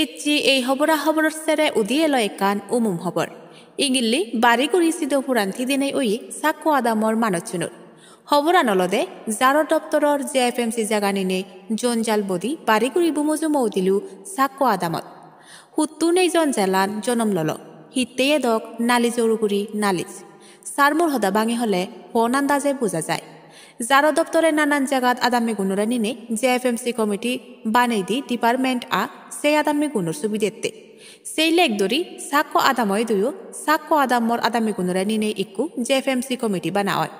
এচি এই হবরা হবরের সেরে উদিয়ে লয় কান উমুম হবর ইংিল্লি বাড়ি করি সিদ্ধ ফুরান্তি দিনে ওই সাক্কো আদামর মানচুনুর হবরা নলদে জারো দপ্তরর জেএফএমসি জাগানিনে জঞ্জাল বদি বাড়ি করি বুমজু মৌদিলু সাক্কো আদামত হুত্তুনেই জঞ্জালান জনম লল হিত্তেয়ে দক নালি জরুগুরি নালিজ সারমুর হদা বাঙি হলে ফোন আন্দাজে বোঝা যায় জারো দপ্তরে নানান জায়গাত আদামি গুণরা নিনে জেএফএমসি কমিটি বানাই দি ডিপার্টমেন্ট সেই আদামি গুণর সুবিধেতে সেই লেখ দরি সাক্কো আদাময় দুয়ো সাক্কো আদামর আদামি গুণরা নিনে ইকু জেএফএমসি কমিটি বানাওয়ায়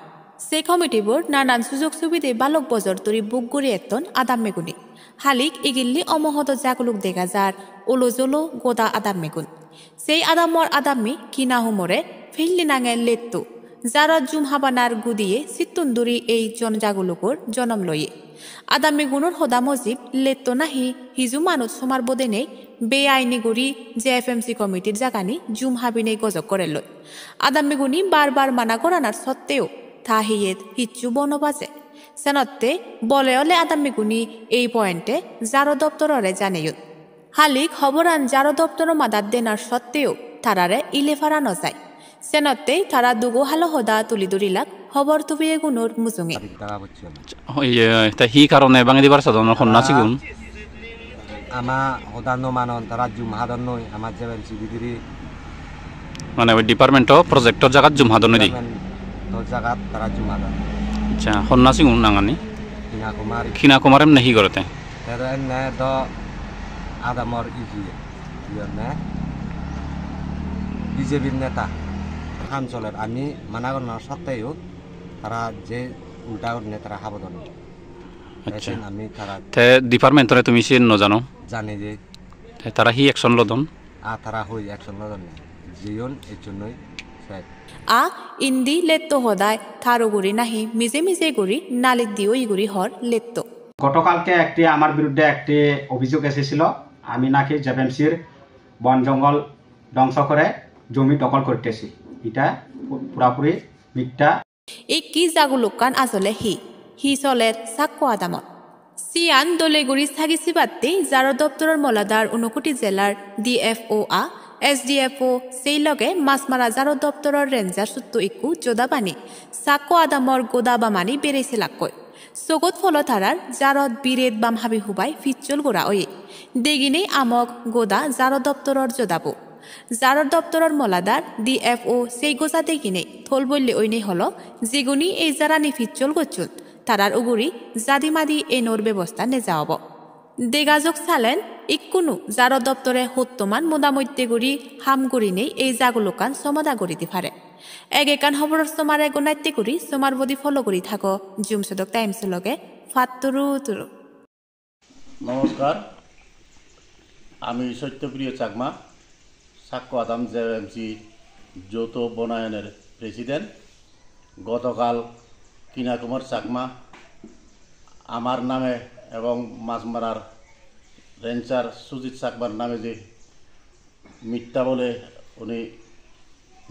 সেই কমিটিবোৰ নানান সুযোগ সুবিধে বালক বজর তরি বুক গুড়ি এতন আদামে গুণি হালিক ইগিল্লি অমহদ জাগলুক দেখা যার ওলো জলো গোদা আদামে গুণ সেই আদামর আদামি কিনা হুমরে ফিল্লি নাঙে লেত্তু যারা জুম হাবানার গুদিয়ে সিত্তুন্দুরি এই জনজাগুলোকর জনম লয়ে আদামি গুণর হদা মজিব লেত্তো নাহি হিজু মানুষ সমার বোদে নেই বেআইনি গুড়ি জেএফএমসি কমিটির জাগানি জুম হাবিনে গজক করে লয় আদামি গুণি বারবার মানা করানার সত্ত্বেও থাহিয়েত হিচ্ছু বনবাজে সেনত্তে বলে অলে আদামি গুণি এই পয়েন্টে জারো দপ্তররে জানেয়ত হালিক হবরান জারো দপ্তর মাদার দেনার সত্ত্বেও তারারে ইলে ফারানো যায় সেনত্তে তারা দুগো হালো হদা তুলি দুরিলাক খবর তুবিয়ে গুণর মুজুঙে তা হি কারণে বাঙালি দিবার সাধারণ সন্ন্যাসী গুণ আমা হদান্ন মানন তারা জুম হাদন নই আমার জেএফএমসি বিদিরি মানে ওই ডিপার্টমেন্ট প্রজেক্টর জায়গা জুম হাদন দি তো জায়গা তারা জুম হাদন আচ্ছা সন্ন্যাসী গুণ নাঙানি খিনা কুমার এমনি হি করতে তারা এনে দ আদামর ইজি ইয়নে বিজেপির নেতা অঞ্চলের আমি মানা করার সত্ত্বেও তারা যে উল্টা নেতারা হাবদন আমি তারা ডিপার্টমেন্টরে তুমি সে নজানো জানি যে তারা হি অ্যাকশন লদন তারা হই অ্যাকশন লদন জিয়ন এর জন্যই ইন্দি লেত্তো হদায় থারো গুড়ি নাহি মিজে মিজে গুড়ি নালিক দিও ইগুড়ি হর লেত্তো গতকালকে একটি আমার বিরুদ্ধে একটি অভিযোগ এসেছিল আমি নাকি জেএফএমসির বন জঙ্গল ধ্বংস করে জমি দখল করতেছি এটা পুরাপুরি মিথ্যা এই কি জাগুলোকান আসলে হি চলের সাক্কো আদামত সিয়ান দলেগুড়ি সাগিসি বাত্তি জারো দপ্তরের মলাদার 59 জেলার ডিএফও এসডিএফও সেই লগে মাছমারা জারো দপ্তরের রেঞ্জার সুত্তু ইকু যোদাবানি সাক্কো আদামর গোদা বামানি বেড়েছে লাকয় সগত ফলধারার জারত বিরেদ বাম হাবি হুবাই ফিচ্চল গোড়া ওয়ে দেগিনেই আমক গোদা জারো দপ্তরের যোদাবো জারর দপ্তরের মলাদার ডিএফও সেই গোজা দেগিনে থল বললে ওইনে হল যেগুনি এই জারানি ফিচ্চল গচ্ছুন তারার উগুরি জাদিমাদি এই নোর ব্যবস্থা নে যাওয়াব দেগাজক সালেন ইকুনু জারর দপ্তরে হত্যমান মোদামত্যে গুড়ি হামগুড়ি নেই এই জাগুলোকান সমদা গড়িতে পারে একান খবরের সমারে গোনাইতে করি সমার বদি ফলো করি থাকো জুম সদক টাইমস লগে ফাত্তুরু তুরু। নমস্কার, আমি সত্যপ্রিয় চাকমা, সাক্কো আদাম জেএফএমসি যৌথ বনায়নের প্রেসিডেন্ট। গতকাল কিনা কুমার চাকমা আমার নামে এবং মাছমারার রেঞ্জার সুজিত চাকমার নামে যে মিথ্যা বলে উনি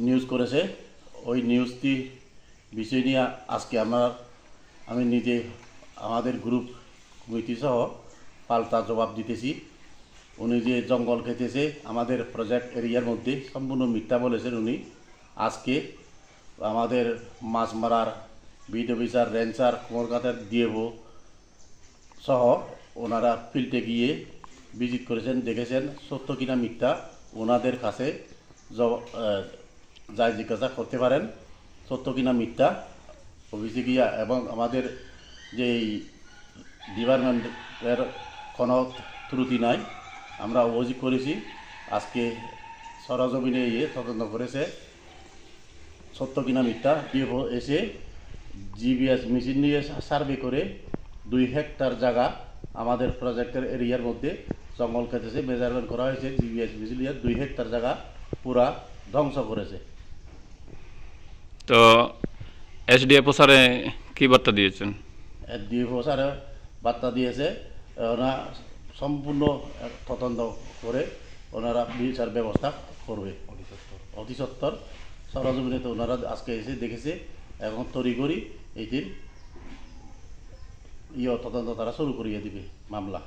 নিউজ করেছে, ওই নিউজটি বিষয় নিয়ে আজকে আমি নিজে আমাদের গ্রুপ কমিটি সহ পাল্টা জবাব দিতেছি। উনি যে জঙ্গল খেতেছে আমাদের প্রজেক্ট এরিয়ার মধ্যে সম্পূর্ণ মিথ্যা বলেছেন উনি। আজকে আমাদের মাছমারার বিট অফিসার রেঞ্জার কুমারঘাটের ডিএফও সহ ওনারা ফিল্ডে গিয়ে ভিজিট করেছেন, দেখেছেন সত্য কিনা মিথ্যা ওনাদের কাছে যাই জিজ্ঞাসা করতে পারেন সত্য কিনা মিথ্যা অফিসে গিয়া। এবং আমাদের যে ডিপার্টমেন্টের কোনো ত্রুটি নাই, আমরা অভিযোগ করেছি। আজকে সরজমিনে তদন্ত করেছে সত্য কিনা মিথ্যা। ডিএফও এসে জিপিএস মেশিন নিয়ে সার্ভে করে 2 হেক্টর জায়গা আমাদের প্রজেক্টের এরিয়ার মধ্যে জঙ্গল কেটেছে, মেজারমেন্ট করা হয়েছে। জিপিএস মেশিন নিয়ে 2 হেক্টর জায়গা পুরা ধ্বংস করেছে। তো এসডিএফও স্যারে কি বার্তা দিয়েছেন? ডিএফও স্যারে বার্তা দিয়েছে ওরা সম্পূর্ণ তদন্ত করে ওনারা বিচার ব্যবস্থা করবে অতি সত্বর। সরজমিনে তো ওনারা আজকে এসে দেখেছে, এখন তড়িঘড়ি এইটির তদন্ত তারা শুরু করিয়ে দিবে মামলা।